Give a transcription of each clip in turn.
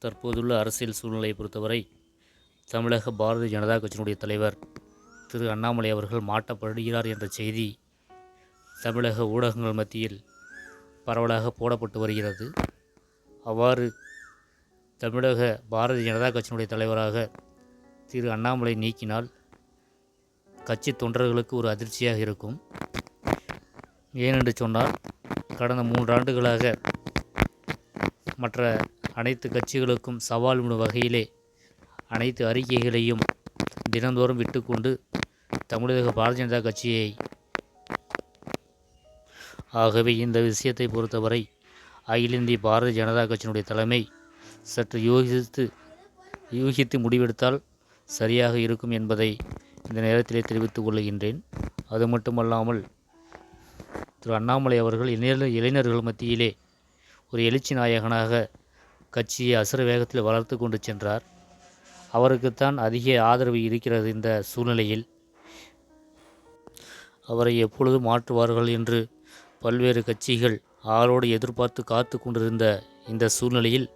தற்போதுள்ள அரசியல் சூழ்நிலையை பொறுத்தவரை தமிழக பாரதிய ஜனதா கட்சியினுடைய தலைவர் திரு அண்ணாமலை அவர்கள் மாட்டப்படுகிறார் என்ற செய்தி தமிழக ஊடகங்கள் மத்தியில் பரவலாக போடப்பட்டு வருகிறது. அவ்வாறு தமிழக பாரதிய ஜனதா கட்சியினுடைய தலைவராக திரு அண்ணாமலை நீக்கினால் கட்சி தொண்டர்களுக்கு ஒரு அதிர்ச்சியாக இருக்கும். ஏனென்று சொன்னால் கடந்த 3 ஆண்டுகளாக மற்ற அனைத்து கட்சிகளுக்கும் சவால் விடும் வகையிலே அனைத்து அறிக்கைகளையும் தினந்தோறும் விட்டுக்கொண்டு தமிழக பாரதிய ஜனதா கட்சியை ஆகவே இந்த விஷயத்தை பொறுத்தவரை அகில இந்திய பாரதிய ஜனதா கட்சியினுடைய தலைமை சற்று யூகித்து முடிவெடுத்தால் சரியாக இருக்கும் என்பதை இந்த நேரத்திலே தெரிவித்துக் கொள்கின்றேன். அது மட்டுமல்லாமல் திரு அண்ணாமலை அவர்கள் இளைஞர்கள் மத்தியிலே ஒரு எழுச்சி நாயகனாக கட்சியை அசுர வேகத்தில் வளர்த்து கொண்டு சென்றார். அவருக்குத்தான் அதிக ஆதரவு இருக்கிறது. இந்த சூழ்நிலையில் அவரை எப்பொழுது மாற்றுவார்கள் என்று பல்வேறு கட்சிகள் ஆளோடு எதிர்பார்த்து காத்து கொண்டிருந்த இந்த சூழ்நிலையில்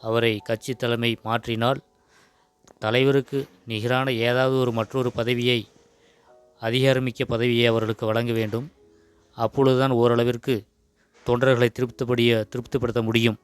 அவரை கட்சி தலைமை மாற்றினால் தலைவருக்கு நிகரான ஏதாவது ஒரு மற்றொரு பதவியை, அதிகாரமிக்க பதவியை அவர்களுக்கு வழங்க வேண்டும். அப்பொழுதுதான் ஓரளவிற்கு தொண்டர்களை திருப்திப்படுத்த முடியும்.